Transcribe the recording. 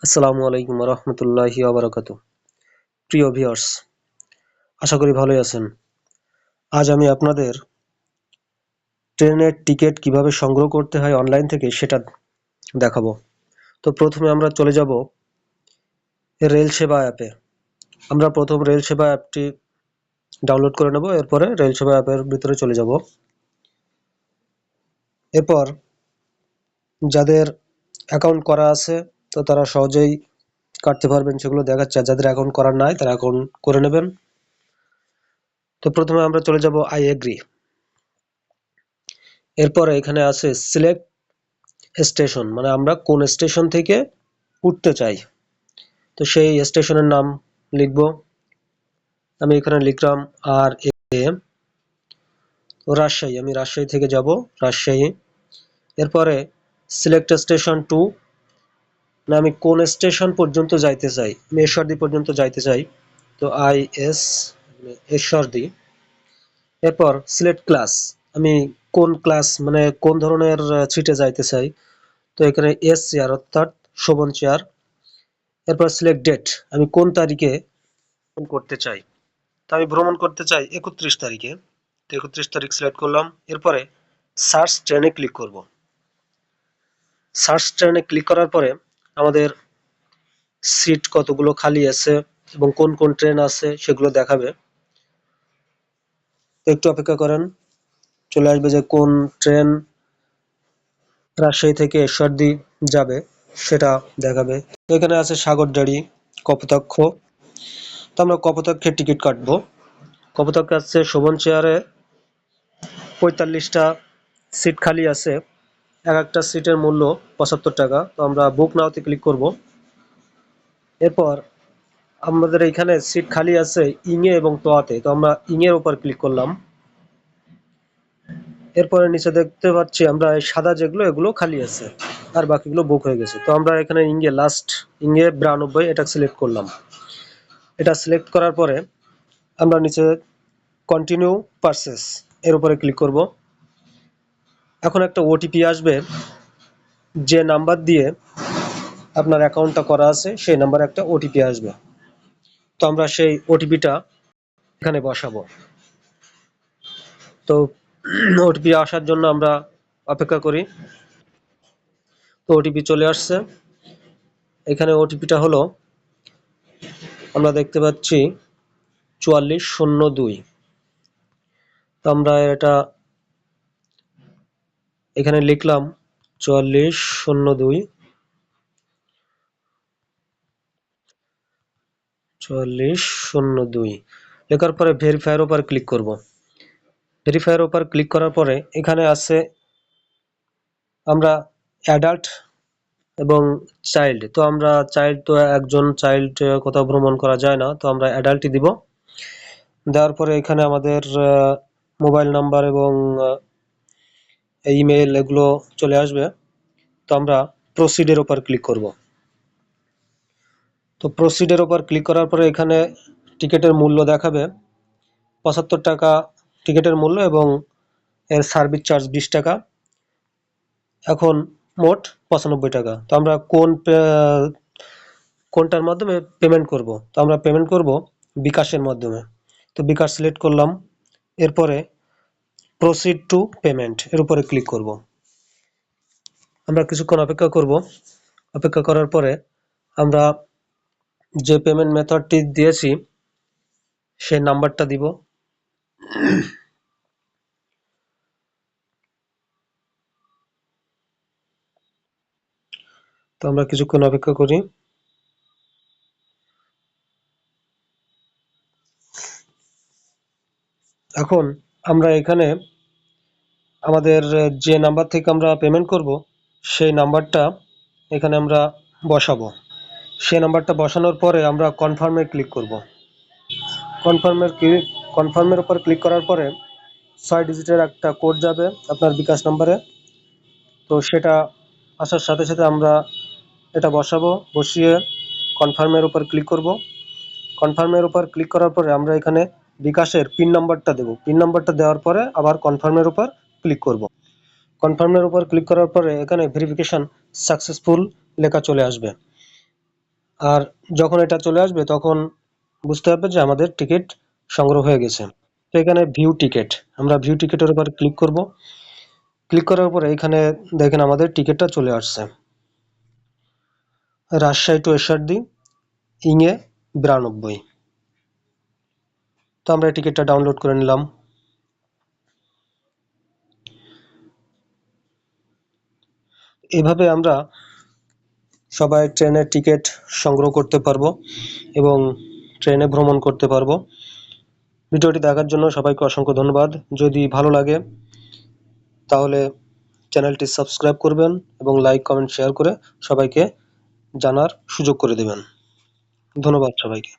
আসসালামু আলাইকুম রহমতুল্লাহি ওয়া প্রিয় ভিউয়ার্স, আশা করি ভালোই আছেন। আজ আমি আপনাদের ট্রেনের টিকিট কিভাবে সংগ্রহ করতে হয় অনলাইন থেকে সেটা দেখাবো। তো প্রথমে আমরা চলে যাব রেল সেবা অ্যাপে। আমরা প্রথম রেল সেবা অ্যাপটি ডাউনলোড করে নেব, এরপরে রেল সেবা অ্যাপের ভিতরে চলে যাব। এরপর যাদের অ্যাকাউন্ট করা আছে তো তারা সহজেই কাটতে পারবেন, সেগুলো দেখাচ্ছে। আর যাদের অ্যাকাউন্ট করা নাই তারা অ্যাকাউন্ট করে নেবেন। তো প্রথমে আমরা চলে যাব আই এগ্রি। এরপরে এখানে আছে সিলেক্ট স্টেশন, মানে আমরা কোন স্টেশন থেকে উঠতে চাই, তো সেই স্টেশনের নাম লিখব। আমি এখানে লিখলাম আর এ রাজশাহী। আমি রাজশাহী থেকে যাব রাজশাহী। এরপরে সিলেক্ট স্টেশন টু, না আমি কোন স্টেশন পর্যন্ত যাইতে চাই, আমি ঈশ্বরদী পর্যন্ত যাইতে চাই, তো আই এস ঈশ্বরদী। এরপর সিলেক্ট ক্লাস, আমি কোন ক্লাস মানে কোন ধরনের সিটে যাইতে চাই, তো এখানে এস চেয়ার অর্থাৎ শোভন চেয়ার। এরপর সিলেক্ট ডেট, আমি কোন তারিখে করতে চাই, তো আমি ভ্রমণ করতে চাই 31 তারিখে, তো 31 তারিখ সিলেক্ট করলাম। এরপরে সার্চ ট্রেনে ক্লিক করব। সার্চ ট্রেনে ক্লিক করার পরে আমাদের সিট কতগুলো খালি আছে এবং কোন কোন ট্রেন আছে সেগুলো দেখাবে। একটু অপেক্ষা করেন, চলে আসবে যে কোন ট্রেন রাজশাহী থেকে ঈশ্বরদী যাবে সেটা দেখাবে। তো এখানে আছে সাগরদাড়ি, কপোতাক্ষ, তো আমরা কপোতাক্ষের টিকিট কাটবো। কপোতাক্ষ আছে শোভন চেয়ারে 45টা সিট খালি আছে, এক একটা সিটের মূল্য 75 টাকা। তো আমরা বুক নাওতে ক্লিক করব। এরপর আমাদের এখানে সিট খালি আছে ইংয়ে এবং তোয়াতে, তো আমরা ইংয়ের উপর ক্লিক করলাম। এরপরে নিচে দেখতে পাচ্ছি আমরা এই সাদা যেগুলো এগুলো খালি আছে, আর বাকিগুলো বুক হয়ে গেছে। তো আমরা এখানে ইংয়ে লাস্ট ইংয়ে 92 এটা সিলেক্ট করলাম। এটা সিলেক্ট করার পরে আমরা নিচে কন্টিনিউ পারচেস এর উপরে ক্লিক করব। এখন একটা ওটিপি আসবে, যে নাম্বার দিয়ে আপনার অ্যাকাউন্টটা করা আছে সেই নাম্বারে একটা ওটিপি আসবে। তো আমরা সেই ওটিপিটা এখানে বসাবো। তো ওটিপি আসার জন্য আমরা অপেক্ষা করি। তো ওটিপি চলে আসছে। এখানে ওটিপিটা হলো, আমরা দেখতে পাচ্ছি 4402। তো আমরা এটা এখানে লিখলাম 4402, 4402 লেখার পরে ভেরিফাইয়ের উপর ক্লিক করব। ভেরিফাইয়ের উপর ক্লিক করার পরে এখানে আছে আমরা অ্যাডাল্ট এবং চাইল্ড, তো আমরা চাইল্ড, তো একজন চাইল্ড কোথাও ভ্রমণ করা যায় না, তো আমরা অ্যাডাল্টই দিব। দেওয়ার পরে এখানে আমাদের মোবাইল নাম্বার এবং ইমেল এগুলো চলে আসবে। তো আমরা প্রসিডের উপর ক্লিক করব। তো প্রসিডের উপর ক্লিক করার পরে এখানে টিকিটের মূল্য দেখাবে 75 টাকা টিকিটের মূল্য এবং এর সার্ভিস চার্জ 20 টাকা, এখন মোট 95 টাকা। তো আমরা কোনটার মাধ্যমে পেমেন্ট করব, তো আমরা পেমেন্ট করব বিকাশের মাধ্যমে। তো বিকাশ সিলেক্ট করলাম। এরপরে প্রসিড টু পেমেন্ট এর উপরে ক্লিক করব। আমরা কিছুক্ষণ অপেক্ষা করব। অপেক্ষা করার পরে আমরা যে পেমেন্ট মেথডটি দিয়েছি সেই নাম্বারটা দিব। তো আমরা কিছুক্ষণ অপেক্ষা করি। এখন আমরা এখানে আমাদের যে নাম্বার থেকে আমরা পেমেন্ট করব সেই নাম্বারটা এখানে আমরা বসাবো। সেই নাম্বারটা বসানোর পরে আমরা কনফার্মে ক্লিক করব। কনফার্মের উপর ক্লিক করার পরে 6 ডিজিটের একটা কোড যাবে আপনার বিকাশ নাম্বারে। তো সেটা আসার সাথে সাথে আমরা এটা বসাবো, বসিয়ে কনফার্মের উপর ক্লিক করব। কনফার্মের উপর ক্লিক করার পরে আমরা এখানে বিকাশের পিন নাম্বারটা দেব। পিন নাম্বারটা দেওয়ার পরে আবার কনফার্মের উপর ক্লিক করব। কনফার্মের উপর ক্লিক করার পরে এখানে ভেরিফিকেশন সাকসেসফুল লেখা চলে আসবে। আর যখন এটা চলে আসবে তখন বুঝতে হবে যে আমাদের টিকিট সংগ্রহ হয়ে গেছে। তো এখানে ভিউ টিকিট, আমরা ভিউ টিকিটের উপর ক্লিক করব। ক্লিক করার পরে এখানে দেখেন আমাদের টিকিটটা চলে আসছে, রাজশাহী টু ঈশ্বরদী ইংএ 92। তো আমরা এই টিকিটটা ডাউনলোড করে নিলাম। এভাবে আমরা সবাই ট্রেনের টিকিট সংগ্রহ করতে পারবো এবং ট্রেনে ভ্রমণ করতে পারবো। ভিডিওটি দেখার জন্য সবাইকে অসংখ্য ধন্যবাদ। যদি ভালো লাগে তাহলে চ্যানেলটি সাবস্ক্রাইব করবেন এবং লাইক কমেন্ট শেয়ার করে সবাইকে জানার সুযোগ করে দেবেন। ধন্যবাদ সবাইকে।